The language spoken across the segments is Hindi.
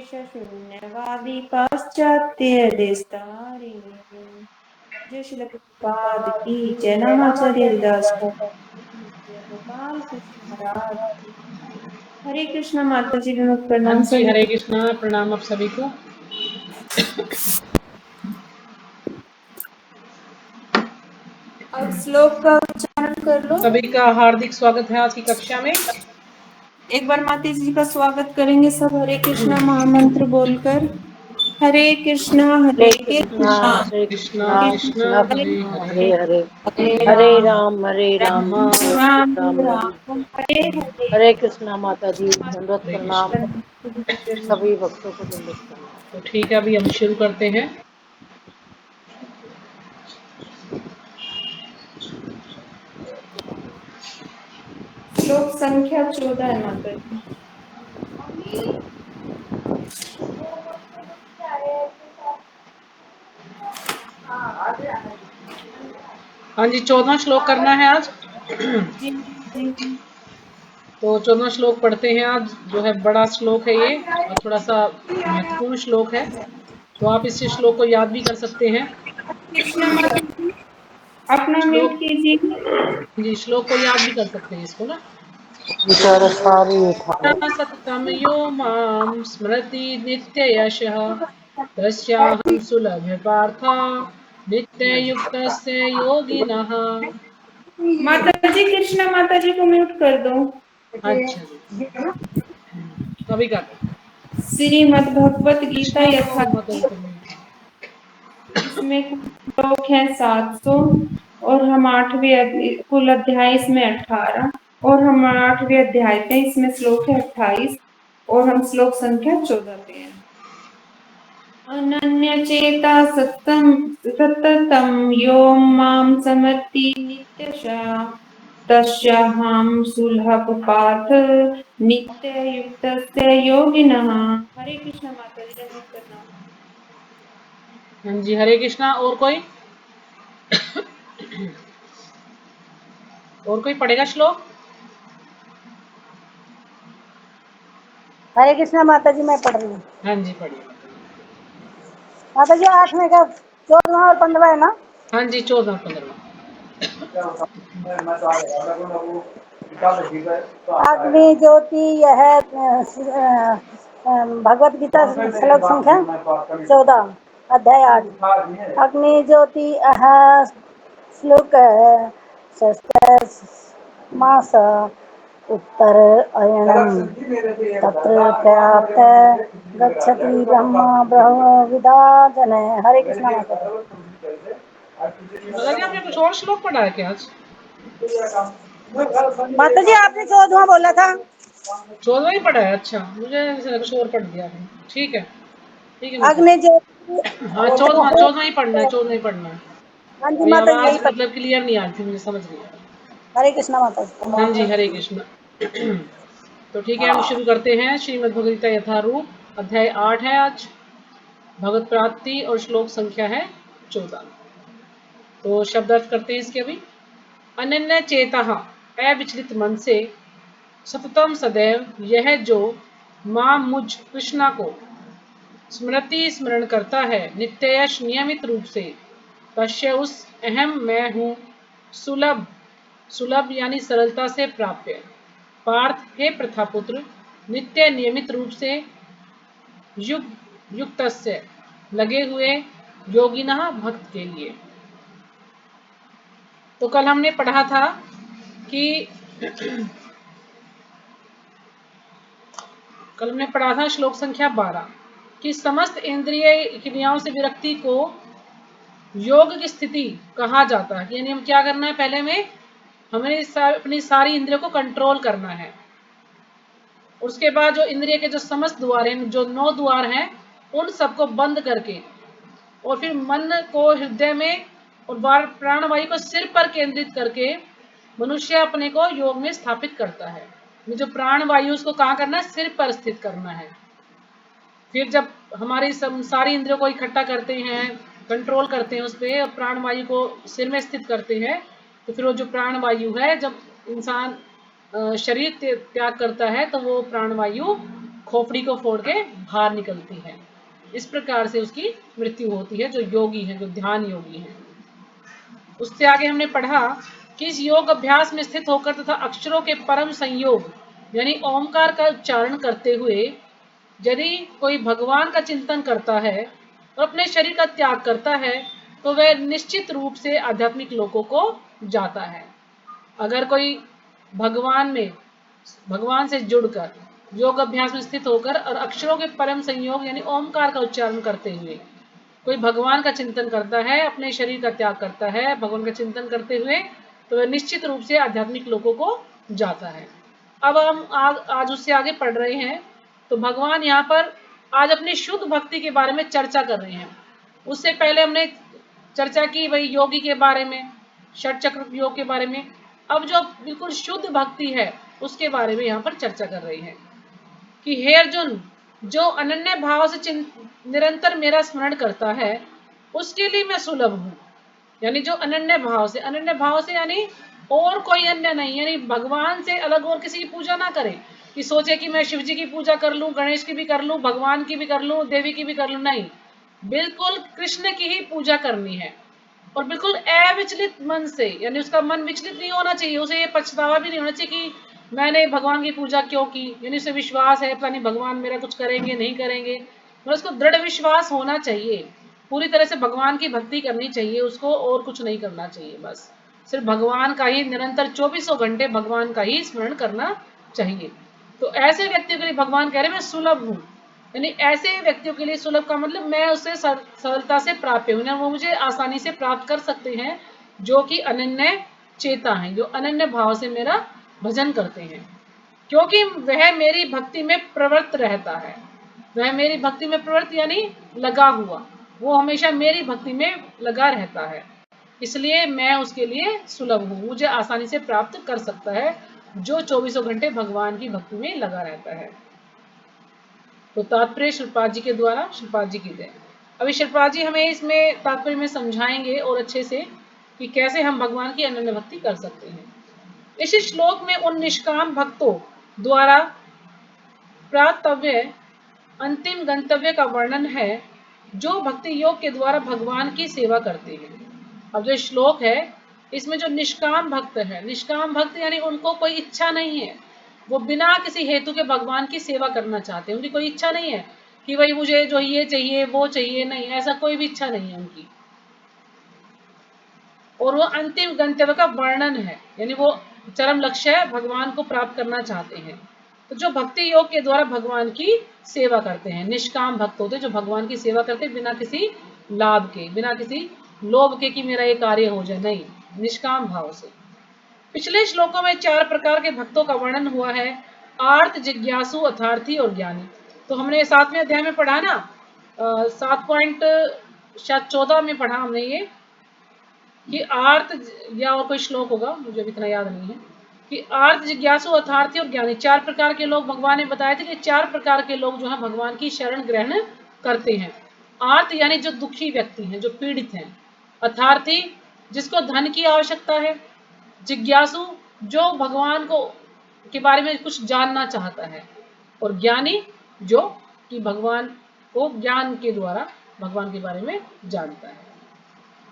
शून्यवादी पाश्चात्य देशतारी। जय श्री प्रभुपाद की जय। नामाचार्य दास गोपाल कृष्ण महाराज की। हरे कृष्णा माता जी विमुख प्रणाम। हाँ जी, हरे कृष्णा, प्रणाम आप सभी को। अब श्लोक का उच्चारण कर लो। सभी का हार्दिक स्वागत है आज की कक्षा में। एक बार माता जी का स्वागत करेंगे सब हरे कृष्णा महामंत्र बोलकर। हरे कृष्णा हरे कृष्णा हरे कृष्णा हरे कृष्णा हरे हरे हरे, हरे राम हरे राम राम राम राम राम हरे हरे। हरे कृष्णा। माता जी दंडवत हरे प्रणाम, कृष्णा। सभी भक्तों को दंडवत प्रणाम। तो ठीक है, अभी हम शुरू करते हैं। श्लोक संख्या 14 है माता जी। हाँ जी, 14वां श्लोक करना है आज। जी जी। तो 14वां श्लोक पढ़ते हैं आज। जो है बड़ा श्लोक है ये, और थोड़ा सा महत्वपूर्ण श्लोक है, तो आप इस श्लोक को याद भी कर सकते हैं। कृष्णा माता जी अपना म्यूट श्लोक कीजिए। जी, श्लोक को याद भी कर सकते हैं इसको ना। विचार सारी उठाओ। सततम यो मां स्मरति नित्ययशः तस्याहं सुलभ पार्थ नित्ययुक्तस्य योगिनः। माता जी कृष्णा माता जी को म्यूट कर दो। अच्छा जी, अभी कर दो। श्रीमद् भगवत गीता कृष्णा को यथा। माता जी को नहीं। इसमें कुल श्लोक है 700 और हम 8वें कुल अध्याय इसमें 18 और हम 8वें अध्याय पे इसमें श्लोक है 28 और हम श्लोक संख्या 14 पे हैं। अनन्य चेता सततम यो माम समर्ति नित्यशः तस्याहं सुलभ पार्थ नित्य युक्तस्य योगिनः। हरे कृष्णा माता जी दंडवत प्रणाम। हाँ जी, हरे कृष्णा। और कोई पढ़ेगा श्लोक? हरे कृष्णा। माता जी मैं पढ़ रही हूँ। हाँ जी, पढ़िए। माता जी 8वें का 14वां और 15वां है ना? हाँ जी, 14 15। अग्नि ज्योति यह भगवत गीता श्लोक संख्या 14 अध्याय 8। अग्नि ज्योति अह श्लोक शस्त्र मास उत्तर अयनम तत्र प्राप्त गच्छति ब्रह्म ब्रह्मविदा जन। हरे कृष्णा। माता जी, आपने कुछ और श्लोक पढ़ा है क्या आज? माता जी आपने 14वां बोला था। 14 ही पढ़ा है? अच्छा, मुझे कुछ और पढ़ दिया आपने। ठीक है, ठीक है माता अग्नि जी। ज्योति हाँ, 14 ही पढ़ना है, 14 ही पढ़ना है। हाँ जी अभी माता जी यही आवाज पढ़। मतलब क्लियर नहीं आ रही थी, मुझे समझ नहीं आया। हरे कृष्णा माता हाँ जी, हरे जी। कृष्णा। तो ठीक है, हम शुरू करते हैं। श्रीमद् भगवद गीता यथारूप अध्याय 8 है आज, भगवत प्राप्ति, और श्लोक संख्या है 14। तो शब्द अर्थ करते हैं इसके अभी। अनन्य चेतः, अविचलित मन से, सततम सदैव, यह जो, मां मुझ कृष्णा को, स्मृति स्मरण करता है, नित्ययश नियमित रूप से, तस्य उस, अहम मैं हूँ, सुलभ, सुलभ यानी सरलता से प्राप्य, पार्थ हे प्रथापुत्र, नित्य नियमित रूप से, युग युक्तस्य लगे हुए, योगिनः भक्त के लिए। तो कल हमने पढ़ा था कि कल हमने पढ़ा था श्लोक संख्या 12 कि समस्त इंद्रिय क्रियाओं से विरक्ति को योग की स्थिति कहा जाता है। यानी हम क्या करना है, पहले में हमें अपनी सारी इंद्रियों को कंट्रोल करना है। उसके बाद जो इंद्रिय के जो समस्त द्वार हैं, जो 9 द्वार हैं, उन सबको बंद करके, और फिर मन को हृदय में और प्राणवायु को सिर पर केंद्रित करके मनुष्य अपने को योग में स्थापित करता है। जो प्राणवायु उसको कहाँ करना है, सिर पर स्थित करना है। फिर जब हमारी सारी इंद्रियों को इकट्ठा करते हैं, कंट्रोल करते हैं उस पर, और प्राणवायु को सिर में स्थित करते हैं, तो फिर वो जो प्राणवायु है, जब इंसान शरीर त्याग करता है, तो वो प्राणवायु खोपड़ी को फोड़ के बाहर निकलती है। इस प्रकार से उसकी मृत्यु होती है, जो योगी है, जो ध्यान योगी है। उससे आगे हमने पढ़ा कि इस योग अभ्यास में स्थित होकर तथा अक्षरों के परम संयोग यानी ओमकार का उच्चारण करते हुए यदि कोई भगवान का चिंतन करता है और अपने शरीर का त्याग करता है तो वह निश्चित रूप से आध्यात्मिक लोकों को जाता है। अगर कोई भगवान से जुड़कर योग अभ्यास में स्थित होकर और अक्षरों के परम संयोग यानी ओमकार का उच्चारण करते हुए कोई भगवान का चिंतन करता है, अपने शरीर का त्याग करता है भगवान का चिंतन करते हुए, तो वह निश्चित रूप से आध्यात्मिक लोकों को जाता है। अब हम आज उससे आगे पढ़ रहे हैं। तो भगवान यहाँ पर आज अपनी शुद्ध भक्ति के बारे में चर्चा कर रहे हैं। उससे पहले हमने चर्चा की वही योगी के बारे में, षट चक्र योग के बारे में। अब जो बिल्कुल शुद्ध भक्ति है उसके बारे में यहाँ पर चर्चा कर रही है कि हे अर्जुन, जो अनन्य भाव से निरंतर मेरा स्मरण करता है उसके लिए मैं सुलभ हूँ। यानी जो अनन्य भाव से यानी और कोई अन्य नहीं, यानी भगवान से अलग और किसी की पूजा ना करे कि सोचे कि मैं शिव जी की पूजा कर लूं, गणेश की भी कर लूं, भगवान की भी कर लूं, देवी की भी कर लूं। नहीं, बिल्कुल कृष्ण की ही पूजा करनी है और बिल्कुल अविचलित मन से, यानी उसका मन विचलित नहीं होना चाहिए, उसे ये पछतावा भी नहीं होना चाहिए कि मैंने भगवान की पूजा क्यों की। यानी उसे विश्वास है पता नहीं भगवान मेरा कुछ करेंगे नहीं करेंगे, मतलब उसको दृढ़ विश्वास होना चाहिए। पूरी तरह से भगवान की भक्ति करनी चाहिए उसको, और कुछ नहीं करना चाहिए। बस सिर्फ भगवान का ही निरंतर 24 घंटे भगवान का ही स्मरण करना चाहिए। तो ऐसे व्यक्तियों के लिए भगवान कह रहे मैं सुलभ हूँ। यानी ऐसे व्यक्तियों के लिए सुलभ का मतलब मैं उससे सरलता से प्राप्य हूँ, वो मुझे आसानी से प्राप्त कर सकते हैं जो कि अनन्य चेता हैं, जो अनन्य भाव से मेरा भजन करते हैं, क्योंकि वह मेरी भक्ति में प्रवृत्त रहता है। वह मेरी भक्ति में प्रवृत्त यानी लगा हुआ, वो हमेशा मेरी भक्ति में लगा रहता है, इसलिए मैं उसके लिए सुलभ हूँ, मुझे आसानी से प्राप्त कर सकता है जो 24 घंटे भगवान की भक्ति में लगा रहता है। तो तात्पर्य श्रीपाद जी के द्वारा, श्रीपाद जी की जय। अभी श्रीपाद जी हमें इसमें तात्पर्य में समझाएंगे और अच्छे से कि कैसे हम भगवान की अनन्य भक्ति कर सकते हैं। इस श्लोक में उन निष्काम भक्तों द्वारा प्राप्तव्य अंतिम गंतव्य का वर्णन है जो भक्ति योग के द्वारा भगवान की सेवा करते हैं। अब जो श्लोक है इसमें जो निष्काम भक्त है, निष्काम भक्त यानी उनको कोई इच्छा नहीं है, वो बिना किसी हेतु के भगवान की सेवा करना चाहते हैं। उनकी कोई इच्छा नहीं है कि भाई मुझे जो ये चाहिए वो चाहिए, नहीं, ऐसा कोई भी इच्छा नहीं है उनकी। और वो अंतिम गंतव्य का वर्णन है, यानी वो चरम लक्ष्य है, भगवान को प्राप्त करना चाहते हैं। तो जो भक्ति योग के द्वारा भगवान की सेवा करते हैं, निष्काम भक्त होते हैं जो भगवान की सेवा करते हैं बिना किसी लाभ के, बिना किसी लोभ के कि मेरा ये कार्य हो जाए, नहीं, निष्काम भाव से। पिछले श्लोकों में 4 प्रकार के भक्तों का वर्णन हुआ है, आर्त, जिज्ञासु, अर्थार्थी और ज्ञानी। तो हमने 7वें अध्याय में पढ़ा ना, 7.14 में पढ़ा हमने ये कि आर्त, या और कोई श्लोक होगा मुझे इतना याद नहीं है, कि आर्त, जिज्ञासु, अर्थार्थी और ज्ञानी 4 प्रकार के लोग भगवान ने बताए थे कि 4 प्रकार के लोग जो है भगवान की शरण ग्रहण करते हैं। आर्त यानी जो दुखी व्यक्ति हैं, जो पीड़ित हैं, अर्थार्थी जिसको धन की आवश्यकता है, जिज्ञासु जो भगवान को के बारे में कुछ जानना चाहता है, और ज्ञानी जो कि भगवान को ज्ञान के द्वारा भगवान के बारे में जानता है।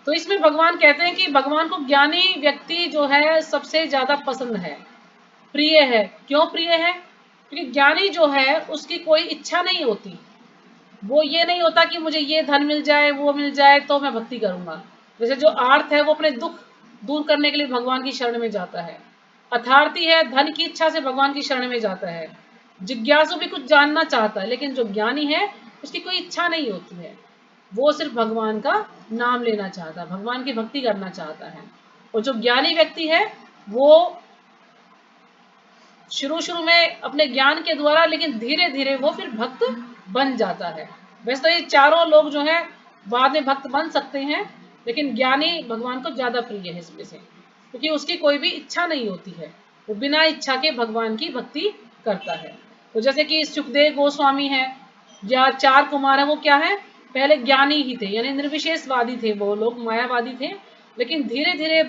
तो इसमें भगवान कहते हैं कि भगवान को ज्ञानी व्यक्ति जो है सबसे ज्यादा पसंद है, प्रिय है। क्यों प्रिय है? क्योंकि ज्ञानी जो है उसकी कोई इच्छा नहीं होती, वो ये नहीं होता कि मुझे ये धन मिल जाए वो मिल जाए तो मैं भक्ति करूंगा। जैसे जो आर्त है वो अपने दुख दूर करने के लिए भगवान की शरण में जाता है, अर्थार्थी है धन की इच्छा से भगवान की शरण में जाता है, जिज्ञासु भी कुछ जानना चाहता है, लेकिन जो ज्ञानी है उसकी कोई इच्छा नहीं होती है, वो सिर्फ भगवान का नाम लेना चाहता है, भगवान की भक्ति करना चाहता है। और जो ज्ञानी व्यक्ति है वो शुरू में अपने ज्ञान के द्वारा, लेकिन धीरे धीरे वो फिर भक्त बन जाता है। वैसे तो ये चारों लोग जो है बाद में भक्त बन सकते हैं, लेकिन ज्ञानी भगवान को ज्यादा प्रिय है इसमें से, क्योंकि उसकी कोई भी इच्छा नहीं होती है, वो बिना इच्छा के भगवान की भक्ति करता है। तो जैसे कि सुखदेव गोस्वामी है या 4 कुमार है, वो क्या है, पहले ज्ञानी ही थे, यानी निर्विशेषवादी थे, वो लोग मायावादी थे, लेकिन धीरे धीरे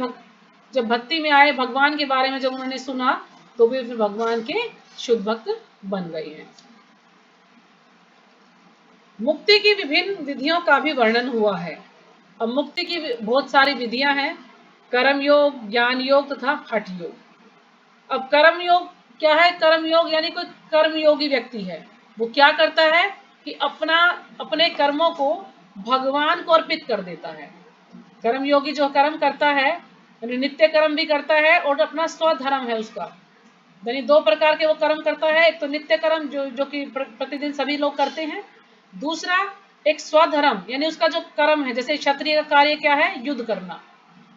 जब भक्ति में आए, भगवान के बारे में जब उन्होंने सुना, तो वे फिर भगवान के शुद्ध भक्त बन गए हैं। मुक्ति की विभिन्न विधियों का भी वर्णन हुआ है। अब मुक्ति की बहुत सारी विधियां हैं, कर्म योग, ज्ञान योग तथा हठ योग। अब कर्म योग क्या है? कर्म योग यानी कोई कर्मयोगी व्यक्ति है, वो क्या करता है कि अपने कर्मों को भगवान को अर्पित कर देता है। कर्मयोगी जो कर्म करता है, यानी नित्य कर्म भी करता है और अपना स्वधर्म है उसका, यानी दो प्रकार के वो कर्म करता है। एक तो नित्य कर्म जो कि प्रतिदिन सभी लोग करते हैं, दूसरा एक स्वधर्म यानी उसका जो कर्म है, जैसे क्षत्रिय का कार्य क्या है? युद्ध करना।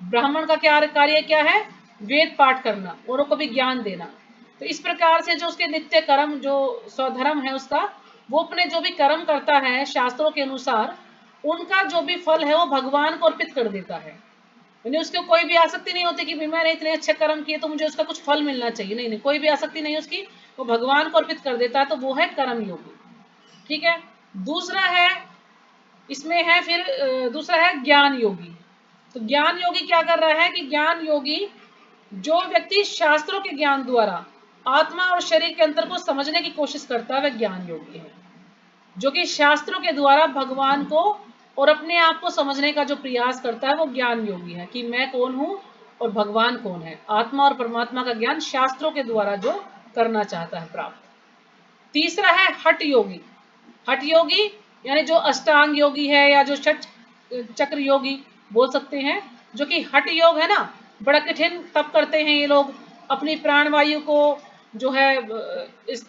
ब्राह्मण का क्या कार्य क्या है? वेद पाठ करना, औरों को भी ज्ञान देना। तो इस प्रकार से जो उसके नित्य कर्म, जो स्वधर्म है उसका, वो अपने जो भी कर्म करता है शास्त्रों के अनुसार, उनका जो भी फल है वो भगवान को अर्पित कर देता है। यानी उसको कोई भी आसक्ति नहीं होती कि मैंने इतने अच्छे कर्म किए तो मुझे उसका कुछ फल मिलना चाहिए। नहीं, कोई भी आसक्ति नहीं उसकी, वो भगवान को अर्पित कर देता है, तो वो है कर्म योगी। ठीक है। दूसरा है, इसमें है फिर दूसरा है ज्ञान योगी। तो ज्ञान योगी क्या कर रहा है कि ज्ञान योगी जो व्यक्ति शास्त्रों के ज्ञान द्वारा आत्मा और शरीर के अंतर को समझने की कोशिश करता है, वह ज्ञान योगी है। जो कि शास्त्रों के द्वारा भगवान को और अपने आप को समझने का जो प्रयास करता है, वो ज्ञान योगी है कि मैं कौन हूं और भगवान कौन है। आत्मा और परमात्मा का ज्ञान शास्त्रों के द्वारा जो करना चाहता है प्राप्त। तीसरा है हठ योगी। हठ योगी यानी जो अष्टांग योगी है या जो षट चक्र योगी बोल सकते हैं, जो कि हठ योग है ना, बड़ा कठिन तप करते हैं ये लोग। अपनी प्राणवायु को जो है इस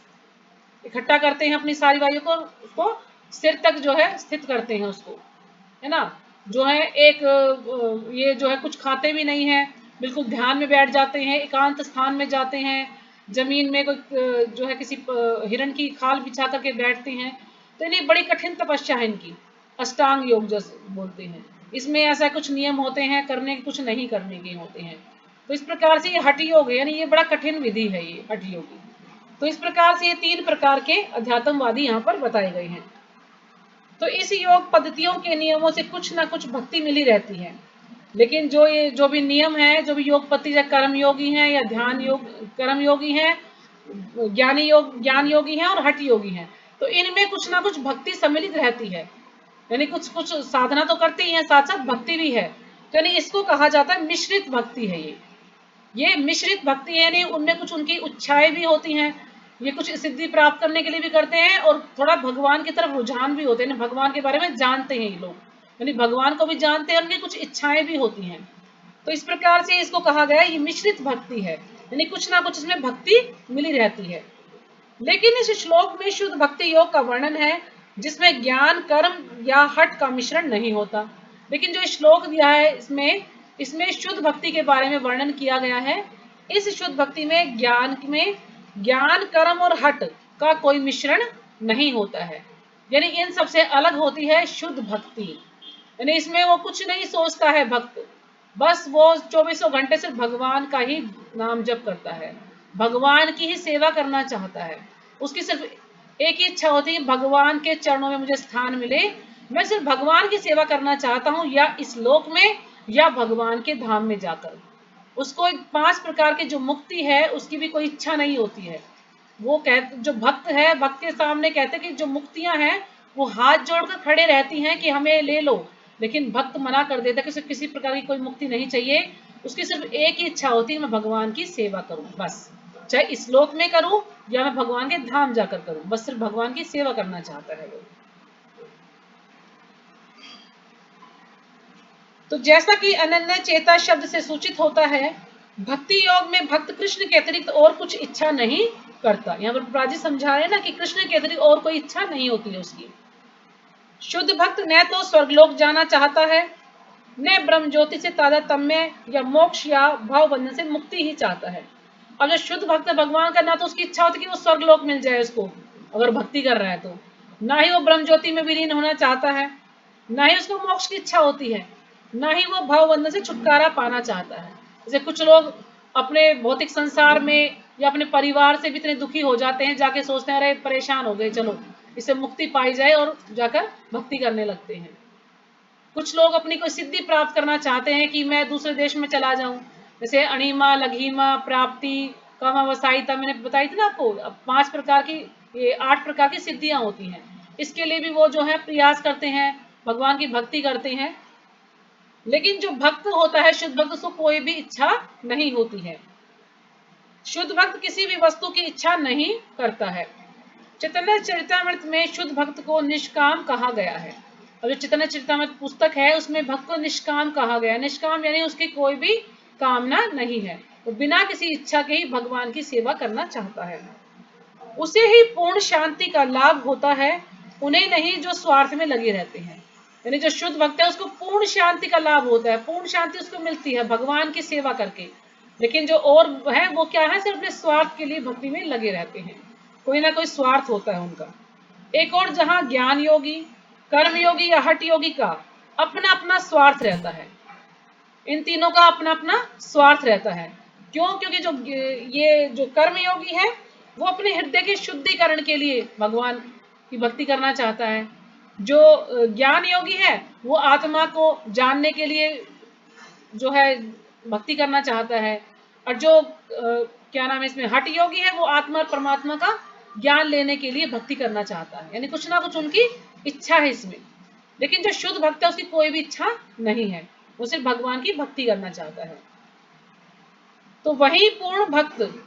इकट्ठा करते हैं, अपनी सारी वायु को, उसको सिर तक जो है स्थित करते हैं उसको, है ना। जो है एक ये जो है कुछ खाते भी नहीं है, बिल्कुल ध्यान में बैठ जाते हैं, एकांत स्थान में जाते हैं, जमीन में कोई जो है किसी हिरण की खाल बिछा करके बैठते हैं। तो इन्हें बड़ी कठिन तपस्या है इनकी, अष्टांग योग जो बोलते हैं। इसमें ऐसा कुछ नियम होते हैं करने के, कुछ नहीं करने के होते हैं। तो इस प्रकार से ये हठ योग है, यानी ये बड़ा कठिन विधि है ये हठ योगी। तो इस प्रकार से ये 3 प्रकार के अध्यात्मवादी यहाँ पर बताए गए हैं। तो इस योग पद्धतियों के नियमों से कुछ ना कुछ भक्ति मिली रहती है, लेकिन जो भी नियम है, जो भी योग पद्धति या कर्म योगी हैं या ध्यान योग कर्म योगी हैं, ज्ञान योगी हैं और हठ योगी हैं, तो इनमें कुछ ना कुछ भक्ति सम्मिलित रहती है। यानी कुछ कुछ साधना तो करते ही है, साथ साथ भक्ति भी है। तो यानी इसको कहा जाता है मिश्रित भक्ति है ये मिश्रित भक्ति है, यानी उनमें कुछ उनकी इच्छाएं भी होती हैं, ये कुछ सिद्धि प्राप्त करने के लिए भी करते हैं और थोड़ा भगवान की तरफ रुझान भी होते हैं, भगवान के बारे में जानते हैं ये लोग, यानी भगवान को भी जानते हैं, उनकी कुछ इच्छाएं भी होती हैं। तो इस प्रकार से इसको कहा गया ये मिश्रित भक्ति है, यानी कुछ ना कुछ इसमें भक्ति मिली रहती है। लेकिन इस श्लोक में शुद्ध भक्ति योग का वर्णन है, जिसमें ज्ञान कर्म या हठ का मिश्रण नहीं होता। लेकिन जो श्लोक दिया है इसमें शुद्ध भक्ति के बारे में वर्णन किया गया है। इस शुद्ध भक्ति में ज्ञान कर्म और हठ का कोई मिश्रण नहीं होता है, यानी इन सबसे अलग होती है शुद्ध भक्ति। यानी इसमें वो कुछ नहीं सोचता है भक्त, बस वो 24 घंटे सिर्फ भगवान का ही नाम जप करता है, भगवान की ही सेवा करना चाहता है। उसकी सिर्फ एक ही इच्छा होती है, भगवान के चरणों में मुझे स्थान मिले, मैं सिर्फ भगवान की सेवा करना चाहता हूँ, या इस लोक में या भगवान के धाम में जाकर। उसको 5 प्रकार की जो मुक्ति है उसकी भी कोई इच्छा नहीं होती है। वो कहते, जो भक्त है, भक्त के सामने कहते कि जो मुक्तियां हैं वो हाथ जोड़कर खड़े रहती हैं कि हमें ले लो, लेकिन भक्त मना कर देता है कि उसे किसी प्रकार की कोई मुक्ति नहीं चाहिए। उसकी सिर्फ एक ही इच्छा होती है, मैं भगवान की सेवा करूं बस, चाहे इस लोक में करूं या मैं भगवान के धाम जाकर करूं, बस सिर्फ भगवान की सेवा करना चाहता है वो। तो जैसा कि अनन्य चेता शब्द से सूचित होता है, भक्ति योग में भक्त कृष्ण के अतिरिक्त और कुछ इच्छा नहीं करता। यहाँ पर प्राजी समझा रहे हैं ना कि कृष्ण के अतिरिक्त और कोई इच्छा नहीं होती है उसकी। शुद्ध भक्त न तो स्वर्गलोक जाना चाहता है, न ब्रह्म ज्योति से तादात्म्य या मोक्ष या भाव बंधन से मुक्ति ही चाहता है। अब जो शुद्ध भक्त है भगवान का, ना तो उसकी इच्छा होती कि वो स्वर्गलोक मिल जाए उसको, अगर भक्ति कर रहा है तो, ना ही वो ब्रह्म ज्योति में विलीन होना चाहता है, ना ही उसको मोक्ष की इच्छा होती है, ना ही वो भाव बंधन से छुटकारा पाना चाहता है। जैसे कुछ लोग अपने भौतिक संसार में या अपने परिवार से भी इतने दुखी हो जाते हैं, जाके सोचते हैं अरे परेशान हो गए, चलो इससे मुक्ति पाई जाए, और जाकर भक्ति करने लगते हैं। कुछ लोग अपनी कोई सिद्धि प्राप्त करना चाहते हैं कि मैं दूसरे देश में चला जाऊं, जैसे अणिमा, लघिमा, प्राप्ति, कामावसायिता, मैंने बताई थी ना आपको, 5 प्रकार की, ये 8 प्रकार की सिद्धियां होती हैं। इसके लिए भी वो जो है प्रयास करते हैं, भगवान की भक्ति करते हैं। लेकिन जो भक्त होता है, शुद्ध भक्त, उसको कोई भी इच्छा नहीं होती है। शुद्ध भक्त किसी भी वस्तु की इच्छा नहीं करता है। चैतन्य चरितमृत में शुद्ध भक्त को निष्काम कहा गया है। और जो चैतन्य चरितमृत पुस्तक है उसमें भक्त को निष्काम कहा गया है। निष्काम यानी उसकी कोई भी कामना नहीं है, वो बिना किसी इच्छा के ही भगवान की सेवा करना चाहता है। उसे ही पूर्ण शांति का लाभ होता है, उन्हें नहीं जो स्वार्थ में लगे रहते हैं। यानी जो शुद्ध भक्त है उसको पूर्ण शांति का लाभ होता है, पूर्ण शांति उसको मिलती है भगवान की सेवा करके। लेकिन जो और है वो क्या है, सिर्फ अपने स्वार्थ के लिए भक्ति में लगे रहते हैं, कोई ना कोई स्वार्थ होता है उनका। एक और जहां ज्ञान योगी, कर्म योगी या हठ योगी का अपना अपना स्वार्थ रहता है, इन तीनों का अपना अपना स्वार्थ रहता है। क्यों? क्योंकि जो ये जो कर्म योगी है वो अपने हृदय के शुद्धिकरण के लिए भगवान की भक्ति करना चाहता है। जो ज्ञान योगी है वो आत्मा को जानने के लिए जो है भक्ति करना चाहता है। और जो क्या नाम है इसमें, हठ योगी है, वो आत्मा और परमात्मा का ज्ञान लेने के लिए भक्ति करना चाहता है। यानी कुछ ना कुछ उनकी इच्छा है इसमें। लेकिन जो शुद्ध भक्त है उसकी कोई भी इच्छा नहीं है, वो सिर्फ भगवान की भक्ति करना चाहता है। तो वही पूर्ण भक्त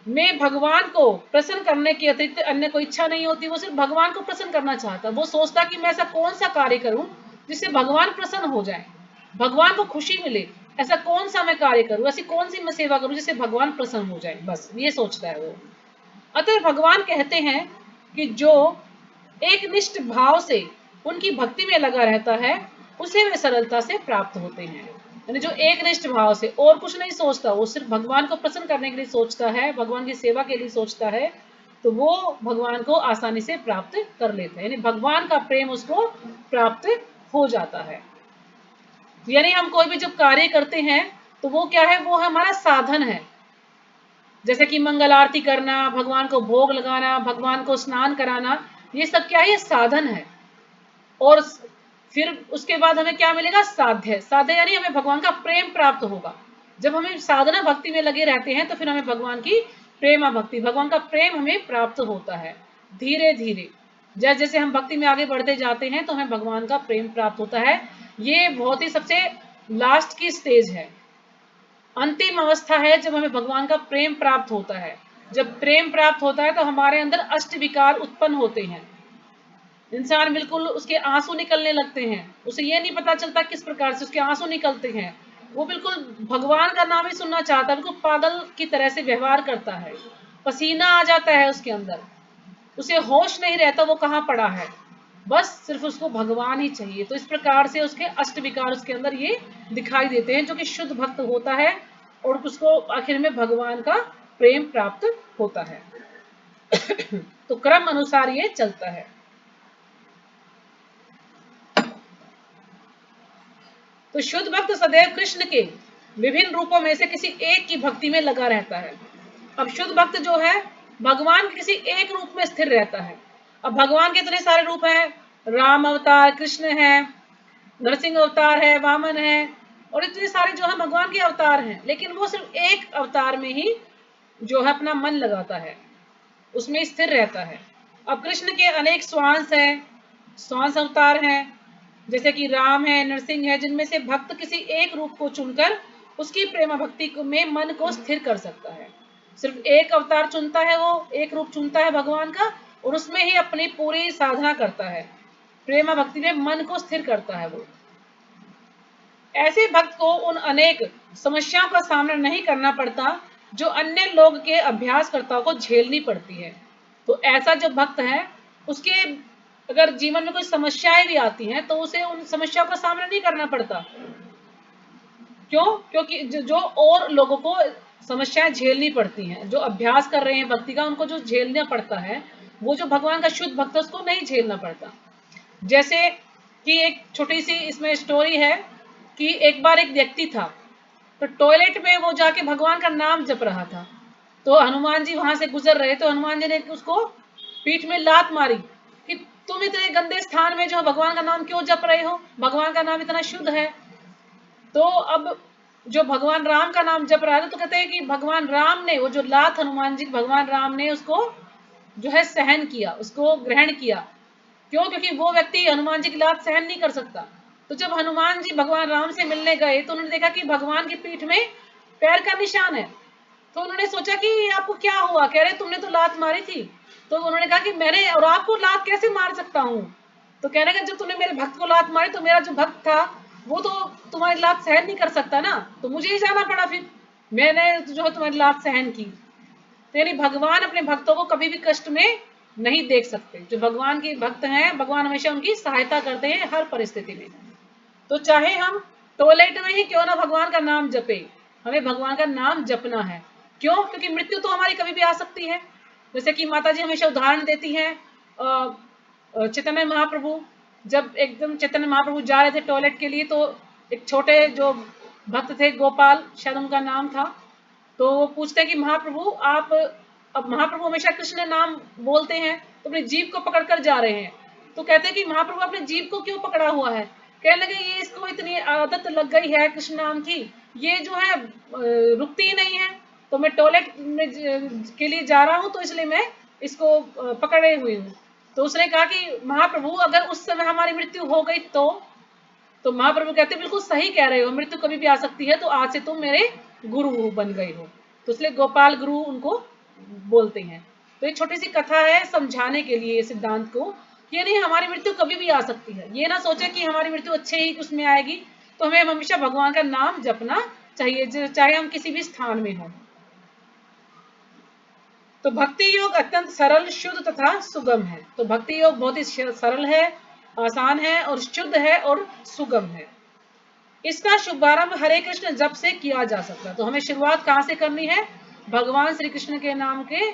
में भगवान को प्रसन्न करने के अतिरिक्त अन्य कोई इच्छा नहीं होती, वो सिर्फ भगवान को प्रसन्न करना चाहता है। वो सोचता कि मैं ऐसा कौन सा कार्य करूं जिससे भगवान प्रसन्न हो जाए, भगवान को खुशी मिले। ऐसा कौन सा मैं कार्य करूं, ऐसी कौन सी मैं सेवा करूं जिससे भगवान प्रसन्न हो जाए, बस ये सोचता है वो। अतः भगवान कहते हैं कि जो एक निष्ठ भाव से उनकी भक्ति में लगा रहता है उसे वे सरलता से प्राप्त होते हैं। यानी जो एक निष्ठ भाव से और कुछ नहीं सोचता, वो सिर्फ भगवान को प्रसन्न करने के लिए सोचता है, भगवान की सेवा के लिए सोचता है, तो वो भगवान को आसानी से प्राप्त कर लेता है। यानी भगवान का प्रेम उसको प्राप्त हो जाता है। यानी हम कोई भी जब कार्य करते हैं तो वो क्या है, वो हमारा साधन है। जैसे कि मंगल आरती करना, भगवान को भोग लगाना, भगवान को स्नान कराना, ये सब क्या है, ये साधन है। और फिर उसके बाद हमें क्या मिलेगा, साध्य। साध्य यानी हमें भगवान का प्रेम प्राप्त होगा। जब हमें साधना भक्ति में लगे रहते हैं तो फिर हमें भगवान की प्रेमा भक्ति, भगवान का प्रेम हमें प्राप्त होता है। धीरे धीरे जैसे जैसे हम भक्ति में आगे बढ़ते जाते हैं तो हमें भगवान का प्रेम प्राप्त होता है। ये बहुत ही सबसे लास्ट की स्टेज है, अंतिम अवस्था है जब हमें भगवान का प्रेम प्राप्त होता है। जब प्रेम प्राप्त होता है तो हमारे अंदर अष्ट विकार उत्पन्न होते हैं। इंसान बिल्कुल, उसके आंसू निकलने लगते हैं, उसे ये नहीं पता चलता किस प्रकार से उसके आंसू निकलते हैं। वो बिल्कुल भगवान का नाम ही सुनना चाहता है, बिल्कुल पागल की तरह से व्यवहार करता है, पसीना आ जाता है उसके अंदर, उसे होश नहीं रहता वो कहाँ पड़ा है, बस सिर्फ उसको भगवान ही चाहिए। तो इस प्रकार से उसके अष्ट विकार उसके अंदर ये दिखाई देते हैं, जो कि शुद्ध भक्त होता है और उसको आखिर में भगवान का प्रेम प्राप्त होता है। तो क्रम अनुसार ये चलता है। तो शुद्ध भक्त सदैव कृष्ण के विभिन्न रूपों में से किसी एक की भक्ति में लगा रहता है। अब शुद्ध भक्त जो है भगवान के किसी एक रूप में स्थिर रहता है। अब भगवान के इतने सारे रूप हैं, राम अवतार, कृष्ण है, नरसिंह अवतार है, वामन है, और इतने सारे जो है भगवान के अवतार हैं। लेकिन वो सिर्फ एक अवतार में ही जो है अपना मन लगाता है, उसमें स्थिर रहता है। अब कृष्ण के अनेक स्वांश हैं, स्वांश अवतार हैं, जैसे कि राम है, नरसिंह है, जिनमें से भक्त किसी एक रूप को चुनकर उसकी प्रेम भक्ति में मन को स्थिर कर सकता है। सिर्फ एक अवतार चुनता है, वो एक रूप चुनता है भगवान का, और उसमें ही अपनी पूरी साधना करता है, प्रेम भक्ति में मन को स्थिर करता है वो। ऐसे भक्त को उन अनेक समस्याओं का सामना नहीं करना पड़ता जो अन्य लोग के अभ्यासकर्ताओं को झेलनी पड़ती है। तो ऐसा जो भक्त है उसके अगर जीवन में कोई समस्याएं भी आती हैं तो उसे उन समस्याओं का सामना नहीं करना पड़ता। क्यों? क्योंकि जो और लोगों को समस्याएं झेलनी पड़ती हैं, जो अभ्यास कर रहे हैं भक्ति का, उनको जो झेलना पड़ता है, वो जो भगवान का शुद्ध भक्त है उसको नहीं झेलना पड़ता। जैसे कि एक छोटी सी इसमें स्टोरी है कि एक बार एक व्यक्ति था, तो टॉयलेट में वो जाके भगवान का नाम जप रहा था। तो हनुमान जी वहां से गुजर रहे, तो हनुमान जी ने उसको पीठ में लात मारी कि तुम इतने गंदे स्थान में जो भगवान का नाम क्यों जप रहे हो, भगवान का नाम इतना शुद्ध है। तो अब जो भगवान राम का नाम जप रहा था, तो कहते हैं कि भगवान राम ने वो जो लात हनुमान जी, भगवान राम ने उसको जो है सहन किया, उसको ग्रहण किया। क्यों? क्योंकि वो व्यक्ति हनुमान जी की लात सहन नहीं कर सकता। तो जब हनुमान जी भगवान राम से मिलने गए तो उन्होंने देखा कि भगवान की पीठ में पैर का निशान है। तो उन्होंने सोचा कि आपको क्या हुआ? कह रहे तुमने तो लात मारी थी। तो उन्होंने कहा कि मैंने और आपको लात कैसे मार सकता हूँ? तो कहने लगे जब तुमने मेरे भक्त को लात मारी तो मेरा जो भक्त था वो तो तुम्हारी लात सहन नहीं कर सकता ना, तो मुझे ही जाना पड़ा, फिर मैंने जो है तुम्हारी लात सहन की। तो यानी भगवान अपने भक्तों को कभी भी कष्ट में नहीं देख सकते। जो भगवान के भक्त हैं, भगवान हमेशा उनकी सहायता करते हैं हर परिस्थिति में। तो चाहे हम टॉयलेट में ही क्यों ना भगवान का नाम जपे, हमें भगवान का नाम जपना है। क्यों? क्योंकि मृत्यु तो हमारी कभी भी आ सकती है। जैसे कि माता जी हमेशा उदाहरण देती हैं, चैतन्य महाप्रभु जब एकदम चैतन्य महाप्रभु जा रहे थे टॉयलेट के लिए, तो एक छोटे जो भक्त थे, गोपाल शायद उनका नाम था, तो वो पूछते हैं कि महाप्रभु आप, अब महाप्रभु हमेशा कृष्ण नाम बोलते हैं तो अपनी जीभ को पकड़ कर जा रहे हैं। तो कहते हैं कि महाप्रभु अपने जीभ को क्यों पकड़ा हुआ है? कहने लगे ये इसको इतनी आदत लग गई है कृष्ण नाम की, ये जो है रुकती ही नहीं है। तो मैं टॉयलेट में के लिए जा रहा हूँ तो इसलिए मैं इसको पकड़े हुई हूँ। तो उसने कहा कि महाप्रभु अगर उस समय हमारी मृत्यु हो गई तो महाप्रभु कहते बिल्कुल सही कह रहे हो, मृत्यु कभी भी आ सकती है, तो आज से तुम मेरे गुरु बन गए हो। तो इसलिए गोपाल गुरु उनको बोलते हैं। तो एक छोटी सी कथा है समझाने के लिए सिद्धांत को, कि नहीं हमारी मृत्यु कभी भी आ सकती है। ये ना सोचे कि हमारी मृत्यु अच्छे ही उसमें आएगी। तो हमें हमेशा भगवान का नाम जपना चाहिए, चाहे हम किसी भी स्थान में हों। तो भक्ति योग अत्यंत सरल, शुद्ध तथा सुगम है। तो भक्ति योग बहुत ही सरल है, आसान है और शुद्ध है और सुगम है। इसका शुभारंभ हरे कृष्ण जप से किया जा सकता है। तो हमें शुरुआत कहां से करनी है? भगवान श्री कृष्ण के नाम के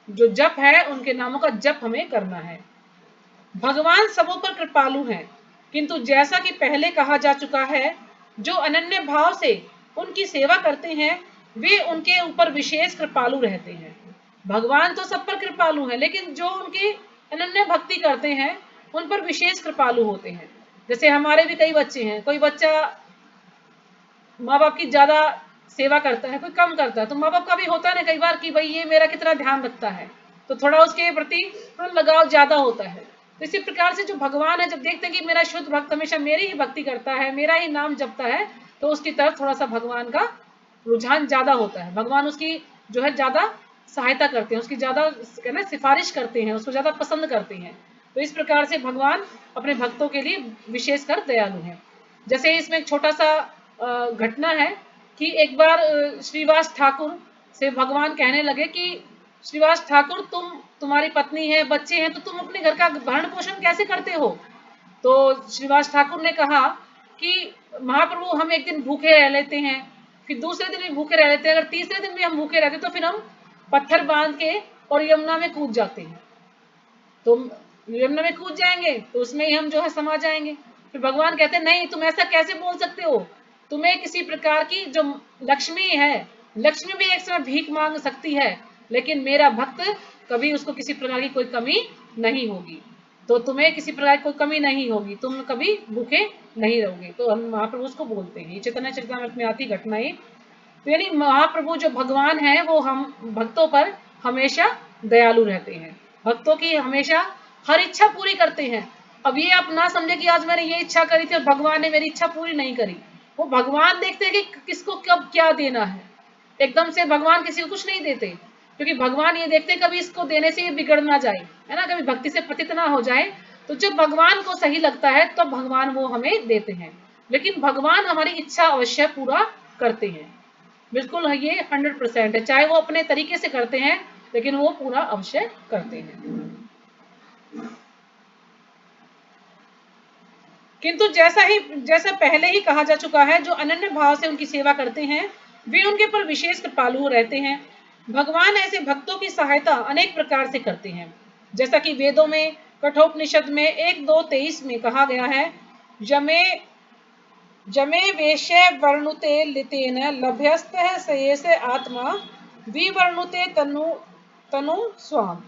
जो जप है, उनके नामों का जप हमें करना है। भगवान सबों पर कृपालु हैं, किंतु जैसा कि पहले कहा जा चुका है, जो अनन्य भाव से उनकी सेवा करते हैं वे उनके ऊपर विशेष कृपालु रहते हैं। भगवान तो सब पर कृपालु हैं, लेकिन जो उनकी अनन्य भक्ति करते हैं उन पर विशेष कृपालु होते हैं। जैसे हमारे भी कई बच्चे हैं, कोई बच्चा माँ बाप की ज्यादा सेवा करता है, कोई कम करता है, तो माँ बाप का भी होता है ना कई बार कि भाई ये मेरा कितना ध्यान रखता है, तो थोड़ा उसके प्रति लगाव ज्यादा होता है। तो इसी प्रकार से जो भगवान है, जब देखते हैं कि मेरा शुद्ध भक्त हमेशा मेरी ही भक्ति करता है, मेरा ही नाम जपता है, तो उसकी तरफ थोड़ा सा भगवान का रुझान ज्यादा होता है। भगवान उसकी जो है ज्यादा सहायता करते हैं, उसकी ज्यादा कहना सिफारिश करते हैं, उसको ज्यादा पसंद करते हैं। तो इस प्रकार से भगवान अपने भक्तों के लिए विशेषकर दयालु हैं। जैसे इसमें एक छोटा सा घटना है कि एक बार श्रीवास ठाकुर से भगवान कहने लगे कि श्रीवास ठाकुर तुम्हारी पत्नी है, बच्चे हैं, तो तुम अपने घर का भरण पोषण कैसे करते हो? तो श्रीवास ठाकुर ने कहा कि महाप्रभु हम एक दिन भूखे रह लेते हैं, फिर दूसरे दिन भी भूखे रह लेते हैं, अगर तीसरे दिन भी हम भूखे रहते तो फिर हम पत्थर बांध के और यमुना में कूद जाते हैं। तो यमुना में कूद जाएंगे तो उसमें ही हम जो है समा जाएंगे। फिर भगवान कहते हैं नहीं, तुम ऐसा कैसे बोल सकते हो? तुम्हें किसी प्रकार की जो लक्ष्मी है, लक्ष्मी भी एक समय भीख मांग सकती है, लेकिन मेरा भक्त कभी उसको किसी प्रकार की कोई कमी नहीं होगी। तो तुम्हें किसी प्रकार की कोई कमी नहीं होगी, तुम कभी भूखे नहीं रहोगे। तो हम महाप्रभु उसको बोलते हैं। ये चैतन्य चरितामृत में आती घटनाएं। तो यानी महाप्रभु जो भगवान है वो हम भक्तों पर हमेशा दयालु रहते हैं, भक्तों की हमेशा हर इच्छा पूरी करते हैं। अब ये आप ना समझे कि आज मैंने ये इच्छा करी थी और भगवान ने मेरी इच्छा पूरी नहीं करी। वो भगवान देखते हैं कि किसको कब क्या देना है। एकदम से भगवान किसी को कुछ नहीं देते, क्योंकि भगवान ये देखते कभी इसको देने से ये बिगड़ ना जाए, है ना, कभी भक्ति से पतित ना हो जाए। तो जब भगवान को सही लगता है तो भगवान वो हमें देते हैं, लेकिन भगवान हमारी इच्छा अवश्य पूरा करते हैं। बिल्कुल ये 100% है, चाहे वो अपने तरीके से करते हैं, लेकिन वो पूरा अवश्य करते हैं। किंतु जैसा पहले ही कहा जा चुका है, जो अनन्य भाव से उनकी सेवा करते हैं वे उनके पर विशेष कृपालु रहते हैं। भगवान ऐसे भक्तों की सहायता अनेक प्रकार से करते हैं, जैसा कि वेदों में कठोपनिषद में 1:2:23 में कहा गया है, जमे जमे वेश्य वर्णुते लितेन लभ्यस्तः सयेस आत्मा विवर्णुते तनु तनु स्वाम।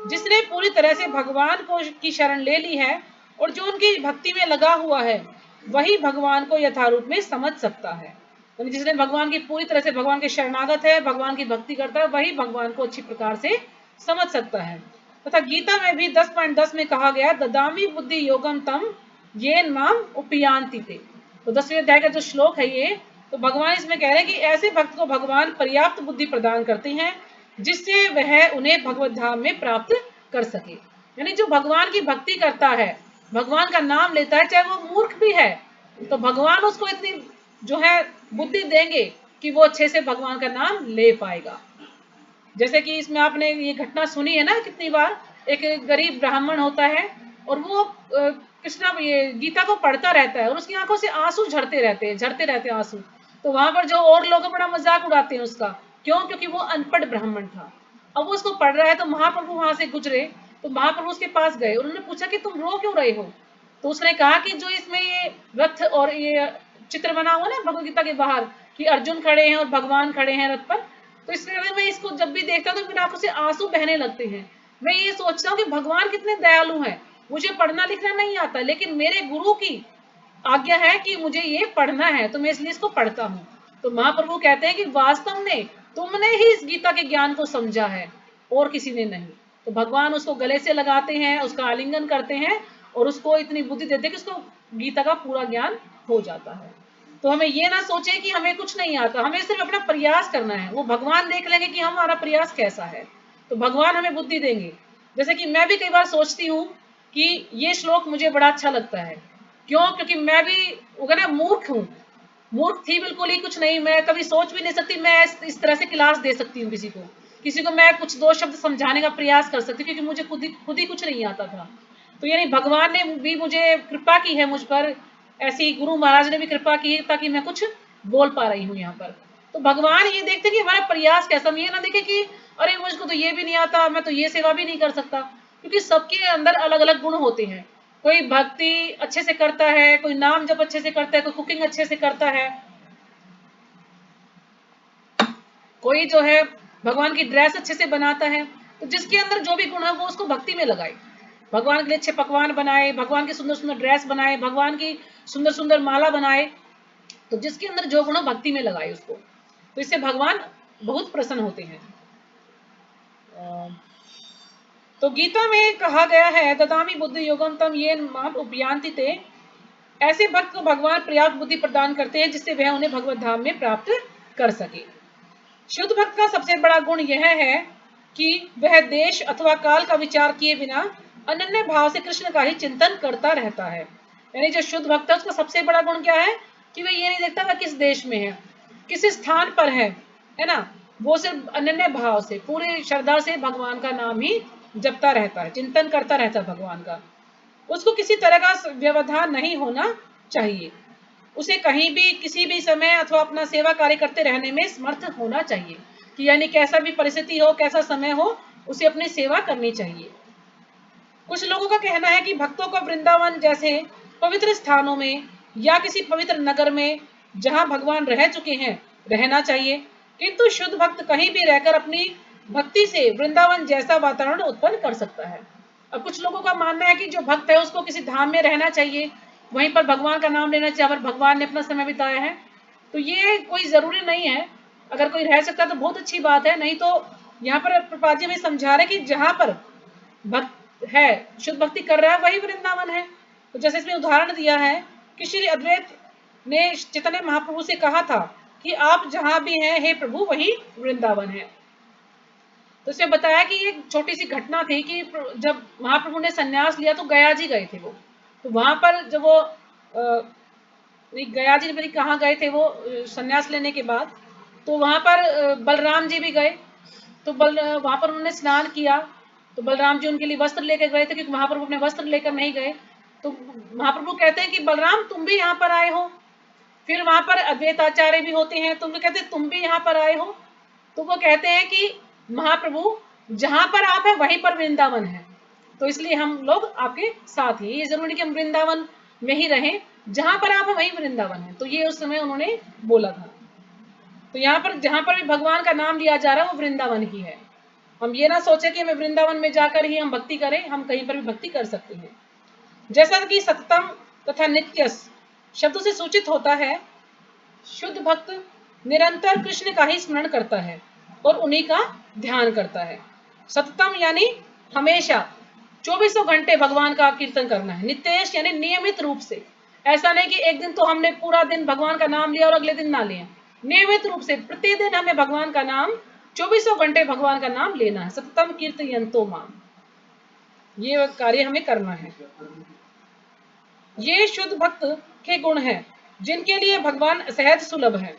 जिसने पूरी तरह से भगवान को की शरण ले ली है और जो उनकी भक्ति में लगा हुआ है, वही भगवान को यथारूप में समझ सकता है। जिसने भगवान की पूरी तरह से भगवान के शरणागत है, भगवान की भक्ति करता है, वही भगवान को अच्छी प्रकार से समझ सकता है। तथा गीता में भी 10.10 में कहा गया ददामी बुद्धि योगम तम ये माम उपयांति ते। तो 10वें अध्याय का जो श्लोक है ये, तो भगवान इसमें कह रहे हैं कि ऐसे भक्त को भगवान पर्याप्त बुद्धि प्रदान करते हैं जिससे वह उन्हें भगवत धाम में प्राप्त कर सके। यानी जो भगवान की भक्ति करता है, भगवान का नाम लेता है, चाहे वो मूर्ख भी है, तो भगवान उसको इतनी जो है बुद्धि देंगे कि वो अच्छे से भगवान का नाम ले पाएगा। जैसे कि इसमें आपने ये घटना सुनी है ना कितनी बार, एक गरीब ब्राह्मण होता है और वो कृष्णा ये गीता को पढ़ता रहता है और उसकी आंखों से आंसू झड़ते रहते हैं आंसू। तो वहां पर जो और लोग बड़ा मजाक उड़ाते हैं उसका, क्यों? क्योंकि वो अनपढ़ ब्राह्मण था। अब वो उसको पढ़ रहा है, तो महाप्रभु वहां से गुजरे, तो महाप्रभु उसके पास गए, उन्होंने पूछा कि तुम रो क्यों रहे हो? तो उसने कहा कि जो इसमें ये रथ और ये चित्र बना हुआ ना भगवत गीता के बाहर, कि अर्जुन खड़े हैं और भगवान खड़े हैं रथ पर, तो इसलिए मैं इसको जब भी देखता हूँ तो मेरी आंखों से आंसू बहने लगते हैं। मैं ये सोचता हूँ कि भगवान कितने दयालु हैं। मुझे पढ़ना लिखना नहीं आता, लेकिन मेरे गुरु की आज्ञा है कि मुझे ये पढ़ना है, तो मैं इसलिए इसको पढ़ता हूँ। तो महाप्रभु कहते हैं कि वास्तव में तुमने ही इस गीता के ज्ञान को समझा है और किसी ने नहीं। तो भगवान उसको गले से लगाते हैं, उसका आलिंगन करते हैं और उसको इतनी बुद्धि देते हैं कि उसको गीता का पूरा ज्ञान हो जाता है। तो हमें ये ना सोचे कि हमें कुछ नहीं आता, हमें सिर्फ अपना प्रयास करना है। वो भगवान देख लेंगे कि हमारा प्रयास कैसा है, तो भगवान हमें बुद्धि देंगे। जैसे कि मैं भी कई बार सोचती हूँ कि ये श्लोक मुझे बड़ा अच्छा लगता है, क्यों? क्योंकि मैं भी वो ना मूर्ख हूँ, मूर्ख थी बिल्कुल ही कुछ नहीं, मैं कभी सोच भी नहीं सकती मैं इस तरह से क्लास दे सकती हूँ किसी को मैं कुछ दो शब्द समझाने का प्रयास कर सकती हूँ, क्योंकि मुझे खुद ही कुछ नहीं आता था। तो यानी भगवान ने भी मुझे कृपा की है मुझ पर, ऐसी गुरु महाराज ने भी कृपा की है ताकि मैं कुछ बोल पा रही हूँ यहाँ पर। तो भगवान ये देखते कि हमारा प्रयास कैसा, हम ये ना देखे कि अरे मुझको तो ये भी नहीं आता, मैं तो ये सेवा भी नहीं कर सकता, क्योंकि सबके अंदर अलग अलग गुण होते हैं। कोई भक्ति अच्छे से करता है, कोई नाम जप अच्छे से करता है, कोई कुकिंग अच्छे से करता है, कोई जो है भगवान की ड्रेस अच्छे से बनाता है। तो जिसके अंदर जो भी गुण है वो उसको भक्ति में लगाए, भगवान के लिए अच्छे पकवान बनाए, भगवान की सुंदर सुंदर ड्रेस बनाए, भगवान की सुंदर सुंदर माला बनाए। तो जिसके अंदर जो गुण हो भक्ति में लगाए उसको, तो इससे भगवान बहुत प्रसन्न होते हैं। तो गीता में कहा गया है ददामी बुद्धि योगम तम ये माम उपयांति ते। ऐसे भक्त को भगवान पर्याप्त बुद्धि प्रदान करते हैं जिससे वह उन्हें भगवत धाम में प्राप्त कर सके। शुद्ध भक्त का सबसे बड़ा गुण यह है कि वह देश अथवा काल का विचार किए बिना अनन्य भाव से कृष्ण का ही चिंतन करता रहता है। यानी जो शुद्ध भक्त है उसका सबसे बड़ा गुण क्या है कि वह ये नहीं देखता वह किस देश में है, किस स्थान पर है ना, वो सिर्फ अनन्य भाव से पूरी श्रद्धा से भगवान का नाम ही जपता रहता है, चिंतन करता रहता है भगवान का। उसको किसी तरह का व्यवधान नहीं होना चाहिए, उसे कहीं भी किसी भी समय अथवा अपना सेवा कार्य करते रहने में समर्थ होना चाहिए, कि यानी कैसा भी परिस्थिति हो, कैसा समय हो, उसे अपनी सेवा करनी चाहिए। कुछ लोगों का कहना है कि भक्तों को वृंदावन जैसे पवित्र स्थानों में या किसी पवित्र नगर में जहां भगवान रह चुके हैं रहना चाहिए, किंतु शुद्ध भक्त कहीं भी रहकर अपनी भक्ति से वृंदावन जैसा वातावरण उत्पन्न कर सकता है। अब कुछ लोगों का मानना है कि जो भक्त है उसको किसी धाम में रहना चाहिए, वहीं पर भगवान का नाम लेना चाहिए, अगर भगवान ने अपना समय बिताया है तो ये कोई जरूरी नहीं है। अगर कोई रह सकता है तो बहुत अच्छी बात है, नहीं तो यहाँ पर प्रपात जी में समझा रहे कि जहां पर भक्त है, शुद्ध भक्ति कर रहा है, वही वृंदावन है। तो जैसे इसमें उदाहरण दिया है कि श्री अद्वैत ने चैतन्य महाप्रभु से कहा था कि आप जहां भी हैं हे प्रभु वही वृंदावन है। तो इसमें बताया कि एक छोटी सी घटना थी कि जब महाप्रभु ने संन्यास लिया तो गया जी गए थे वो, तो वहां पर जब वो गया जी पता कहाँ गए थे वो संन्यास लेने के बाद, तो वहां पर बलराम जी भी गए, तो वहां पर उन्होंने स्नान किया, तो बलराम जी उनके लिए वस्त्र लेकर गए थे क्योंकि महाप्रभु अपने वस्त्र लेकर नहीं गए। तो महाप्रभु कहते हैं कि बलराम तुम भी यहाँ पर आए हो, फिर वहां पर अद्वैत आचार्य भी होते हैं, तो कहते हैं तुम भी यहाँ पर आए हो। तो वो कहते हैं कि महाप्रभु जहां पर आप है वहीं पर वृंदावन है, तो इसलिए हम लोग आपके साथ ही, ये जरूरी कि हम वृंदावन में ही रहें, जहां पर आप है वहीं वृंदावन है। तो ये उस समय उन्होंने बोला था। तो यहाँ पर जहां पर भी भगवान का नाम लिया जा रहा है वो वृंदावन ही है। हम ये ना सोचे कि हमें वृंदावन में जाकर ही हम भक्ति करें, हम कहीं पर भी भक्ति कर सकते हैं। जैसा कि सततम तथा नित्य शब्दों से सूचित होता है, शुद्ध भक्त निरंतर कृष्ण का ही स्मरण करता है और उन्हीं का ध्यान करता है। सततम यानी हमेशा 24 घंटे भगवान का कीर्तन करना है, नित्येश यानी नियमित रूप से। ऐसा नहीं कि एक दिन तो हमने पूरा दिन भगवान का नाम लिया और अगले दिन ना लिया। नियमित रूप से प्रतिदिन हमें भगवान का नाम 24 घंटे भगवान का नाम लेना है। सततम कीर्तयन्तो माम, ये कार्य हमें करना है। ये शुद्ध भक्त के गुण हैं जिनके लिए भगवान सहज सुलभ है।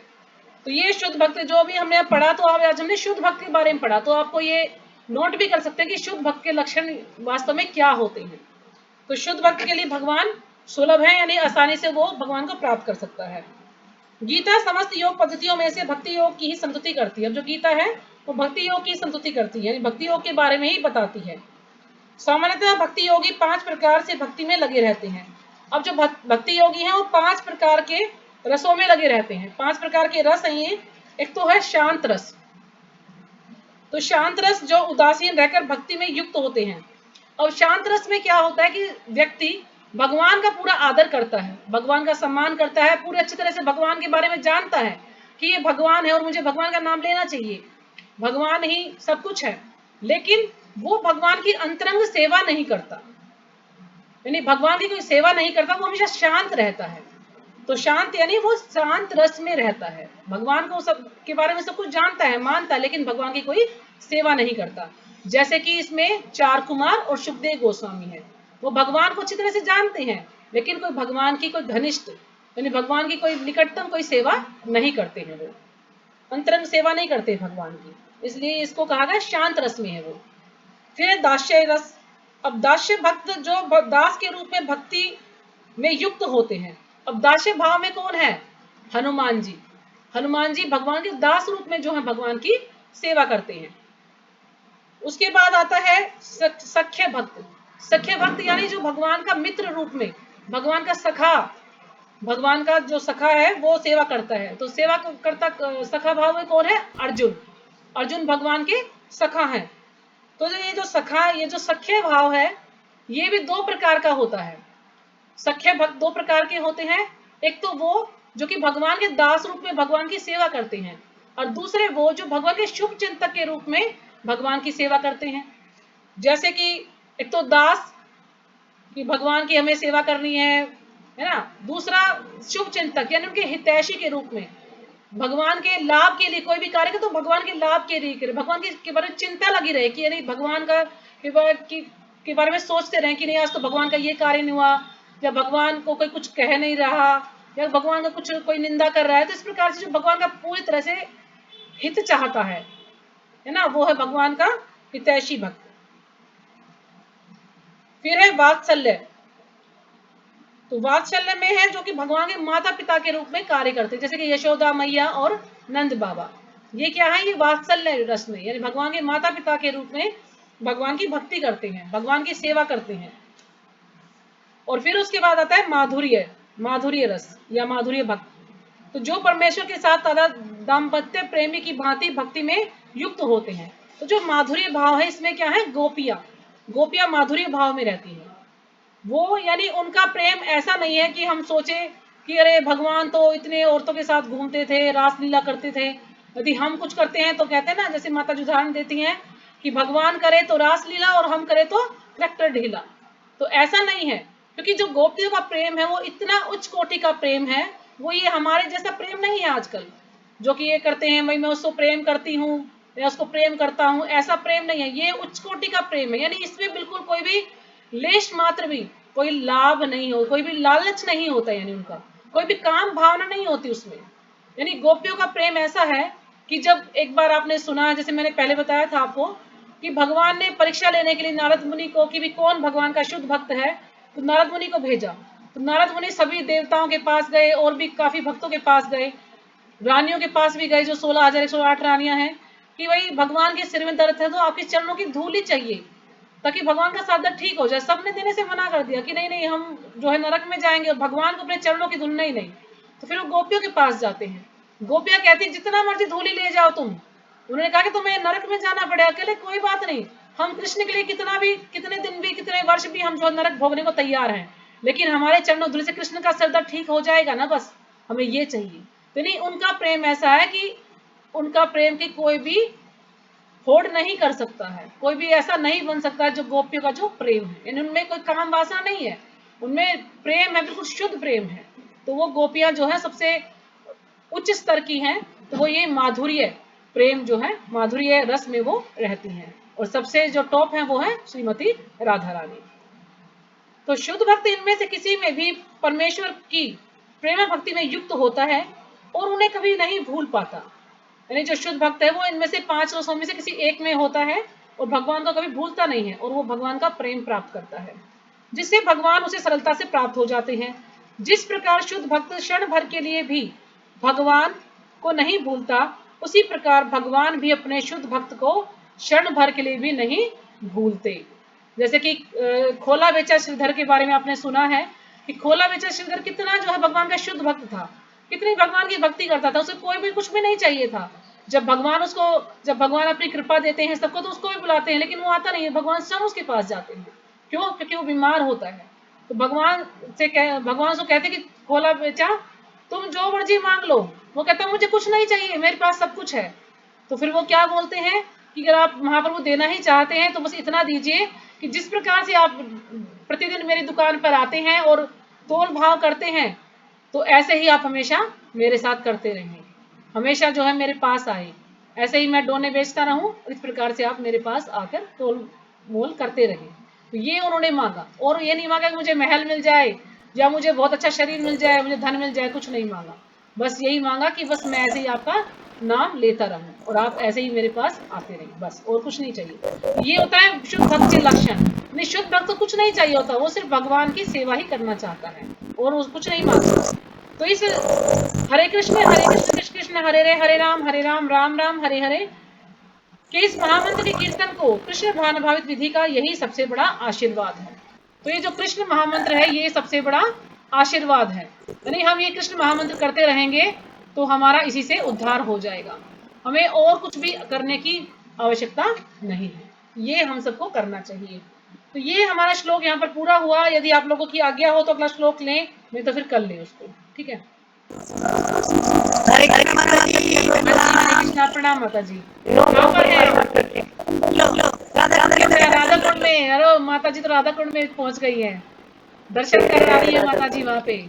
तो ये शुद्ध भक्त जो भी हमने पढ़ा, तो आज हमने शुद्ध भक्त के बारे में पढ़ा, तो आपको ये नोट भी कर सकते हैं कि शुद्ध भक्त के लक्षण वास्तव में क्या होते हैं। तो शुद्ध भक्त के लिए भगवान सुलभ है, यानी आसानी से वो भगवान को प्राप्त कर सकता है। गीता समस्त योग पद्धतियों में से भक्ति योग की ही संतुति करती है। अब जो गीता है वो भक्ति योग की संतुति करती है, यानी भक्ति योग के बारे में ही बताती है। सामान्यतः भक्ति योगी 5 प्रकार से भक्ति में लगे रहते हैं। अब जो भक्ति योगी हैं वो 5 प्रकार के रसों में लगे रहते हैं। 5 प्रकार के रस हैं ये। एक तो है शांत रस। तो शांत रस जो उदासीन रहकर भक्ति में युक्त होते हैं। अब शांत रस में क्या होता है कि व्यक्ति भगवान का पूरा आदर करता है, भगवान का सम्मान करता है, पूरे अच्छी तरह से भगवान के बारे में जानता है कि ये भगवान है और मुझे भगवान का नाम लेना चाहिए, भगवान ही सब कुछ है। लेकिन वो भगवान की अंतरंग सेवा नहीं करता, यानी भगवान की कोई सेवा नहीं करता, वो हमेशा शांत रहता है। तो शांत यानी वो शांत रस में रहता है, भगवान को सब के बारे में सब कुछ जानता है, मानता है, लेकिन भगवान की कोई सेवा नहीं करता। जैसे कि इसमें 4 कुमार और सुखदेव गोस्वामी है, वो भगवान को अच्छी तरह से जानते हैं, लेकिन कोई भगवान की कोई घनिष्ठ यानी भगवान की कोई निकटतम कोई सेवा नहीं करते हैं, वो अंतरंग सेवा नहीं करते भगवान की, इसलिए इसको कहा गया शांत रस में है वो। फिर है दास्य रस। अब दास्य भक्त जो दास के रूप में भक्ति में युक्त होते हैं। अब दास्य भाव में कौन है? हनुमान जी। हनुमान जी भगवान के दास रूप में जो है भगवान की सेवा करते हैं। उसके बाद आता है सख्य भक्त। सख्य भक्त यानी जो भगवान का मित्र रूप में, भगवान का सखा, भगवान का जो सखा है वो सेवा करता है। तो सेवा करता सखा भाव में कौन है? अर्जुन। अर्जुन भगवान के सखा हैं। तो ये जो सखा, ये जो सख्य भाव है, ये भी 2 प्रकार का होता है। सख्य भक्त 2 प्रकार के होते हैं। एक तो वो जो कि भगवान के दास रूप में भगवान की सेवा करते हैं, और दूसरे वो जो भगवान के शुभ चिंतक के रूप में भगवान की सेवा करते हैं। जैसे कि एक तो दास कि भगवान की हमें सेवा करनी है ना। दूसरा शुभ चिंतक यानी उनके हितैषी के रूप में, भगवान के लाभ के लिए कोई भी कार्य करे तो भगवान के लाभ के लिए करे, भगवान के बारे में चिंता लगी रहे कि यानी भगवान का के बारे में सोचते रहे कि नहीं आज तो भगवान का ये कार्य नहीं हुआ, या भगवान को कोई कुछ कह नहीं रहा, या भगवान का कुछ कोई निंदा कर रहा है। तो इस प्रकार से जो भगवान का पूरी तरह से हित चाहता है ना, वो है भगवान का हितैषी भक्त। फिर है वात्सल्य। तो वात्सल्य में है जो कि भगवान के माता पिता के रूप में कार्य करते हैं, जैसे कि यशोदा मैया और नंद बाबा। ये क्या है? ये वात्सल्य रस में, यानी भगवान के माता पिता के रूप में भगवान की भक्ति करते हैं, भगवान की सेवा करते हैं। और फिर उसके बाद आता है माधुर्य, माधुर्य रस या माधुर्य भक्त। तो जो परमेश्वर के साथ दाम्पत्य प्रेमी की भांति भक्ति में युक्त होते हैं। तो जो माधुर्य भाव है इसमें क्या है? गोपियां, गोपियां माधुर्य भाव में रहती हैं। वो यानी उनका प्रेम ऐसा नहीं है कि हम सोचे कि अरे भगवान तो इतने औरतों के साथ घूमते थे, रासलीला करते थे, यदि हम कुछ करते हैं तो कहते हैं ना, जैसे माता जी उदाहरण देती हैं कि भगवान करे तो रासलीला और हम करे तो ट्रैक्टर ढीला। तो ऐसा नहीं है, क्योंकि जो गोपियों का प्रेम है वो इतना उच्च कोटि का प्रेम है। वो ये हमारे जैसा प्रेम नहीं है आजकल जो कि ये करते हैं, भाई मैं उसको प्रेम करती हूँ या उसको प्रेम करता हूँ, ऐसा प्रेम नहीं है। ये उच्च कोटि का प्रेम है, यानी इसमें बिल्कुल कोई भी लेश मात्र भी कोई लाभ नहीं हो, कोई भी लालच नहीं होता, यानी उनका कोई भी काम भावना नहीं होती उसमें। यानी गोपियों का प्रेम ऐसा है कि जब एक बार आपने सुना, जैसे मैंने पहले बताया था आपको कि भगवान ने परीक्षा लेने के लिए नारद मुनि को कि भी कौन भगवान का शुद्ध भक्त है, तो नारद मुनि को भेजा। तो नारद मुनि सभी देवताओं के पास गए और भी काफी भक्तों के पास गए, रानियों के पास भी गए जो 16,108 रानियां हैं, कि भाई भगवान के सिर में दर्द है तो आपके चरणों की धूल ही चाहिए ताकि भगवान का साधन ठीक हो जाए। सबने देने से मना कर दिया कि नहीं नहीं हम जो है नरक में जाएंगे और भगवान को अपने चरणों की धूल नहीं नहीं। तो फिर वो गोपियों के पास जाते हैं। गोपियां कहती है जितना मर्जी धूली ले जाओ तुम। उन्होंने कहा कि तुम्हें नरक में जाना पड़ेगा। अकेले कोई बात नहीं, हम कृष्ण के लिए कितना भी, कितने दिन भी, कितने वर्ष भी हम जो नरक भोगने को तैयार हैं, लेकिन हमारे चरणों धूल से कृष्ण का सर दर्द ठीक हो जाएगा ना, बस हमें ये चाहिए। तो नहीं, उनका प्रेम ऐसा है कि उनका प्रेम की कोई भी होड़ नहीं कर सकता है, कोई भी ऐसा नहीं बन सकता जो गोपियों का जो प्रेम है, यानी उनमें कोई काम वासना नहीं है, उनमें प्रेम है, बिल्कुल शुद्ध प्रेम है। तो वो गोपियां जो है सबसे उच्च स्तर की हैं, तो वो ये माधुर्य प्रेम जो है, माधुर्य रस में वो रहती हैं। और सबसे जो टॉप है वो है श्रीमती राधा रानी। तो शुद्ध भक्त इनमें से किसी में भी परमेश्वर की प्रेम भक्ति में युक्त होता है और उन्हें कभी नहीं भूल पाता। यानी जो शुद्ध भक्त है वो इनमें से 5 रसों में से किसी एक में होता है और भगवान को कभी भूलता नहीं है और वो भगवान का प्रेम प्राप्त करता है, जिससे भगवान उसे सरलता से प्राप्त हो जाते हैं। जिस प्रकार शुद्ध भक्त क्षण भर के लिए भी भगवान को नहीं भूलता, उसी प्रकार भगवान भी अपने शुद्ध भक्त को क्षण भर के लिए भी नहीं भूलते। जैसे कि खोला बेचा श्रीधर के बारे में आपने सुना है कि खोला बेचा श्रीधर कितना जो है भगवान का शुद्ध भक्त था, कितनी भगवान की भक्ति करता था, उसे कोई भी कुछ भी नहीं चाहिए था। जब भगवान अपनी कृपा देते हैं सबको तो उसको भी बुलाते हैं, लेकिन वो आता नहीं है, भगवान स्वयं उसके पास जाते हैं। क्यों? क्योंकि वो बीमार होता है। तो भगवान से कहते कि खोला बेचा तुम जो मर्जी मांग लो। वो कहता मुझे कुछ नहीं चाहिए, मेरे पास सब कुछ है। तो फिर वो क्या बोलते हैं कि अगर आप महाप्रभु देना ही चाहते हैं तो बस इतना दीजिए कि जिस प्रकार से आप प्रतिदिन मेरी दुकान पर आते हैं और तोल भाव करते हैं, तो ऐसे ही आप हमेशा मेरे साथ करते रहें, हमेशा जो है मेरे पास आए, ऐसे ही मैं डोने बेचता रहूं, इस प्रकार से आप मेरे पास आकर तोल मोल करते रहें। तो ये उन्होंने मांगा, और ये नहीं मांगा कि मुझे महल मिल जाए या मुझे बहुत अच्छा शरीर मिल जाए, मुझे धन मिल जाए, कुछ नहीं मांगा। बस यही मांगा कि बस मैं ऐसे ही आपका नाम लेता रहूं और आप ऐसे ही मेरे पास आते रहें, बस और कुछ नहीं चाहिए। ये होता है शुद्ध भक्त के लक्षण। निःशुद्ध भक्त को कुछ नहीं चाहिए होता, वो सिर्फ भगवान की सेवा ही करना चाहता है और कुछ नहीं मांगता। तो इस हरे कृष्ण कृष्ण कृष्ण हरे राम राम राम हरे हरे कि इस महामंत्र के कीर्तन को कृष्ण भावनाभावित विधि का यही सबसे बड़ा आशीर्वाद है। तो ये जो कृष्ण महामंत्र है ये सबसे बड़ा आशीर्वाद है, यानी हम ये कृष्ण महामंत्र करते रहेंगे तो हमारा इसी से उद्धार हो जाएगा, हमें और कुछ भी करने की आवश्यकता नहीं है, ये हम सबको करना चाहिए। तो ये हमारा श्लोक यहाँ पर पूरा हुआ। यदि आप लोगों की आज्ञा हो तो अगला श्लोक लें, नहीं तो फिर कल लें उसको, ठीक है। हरे कृष्णा प्रणाम माता जी। कहाँ पर है? राधा कुंड में। अरे माता जी तो राधा कुंड में पहुंच गई है, दर्शन करा रही है माता जी वहाँ पे।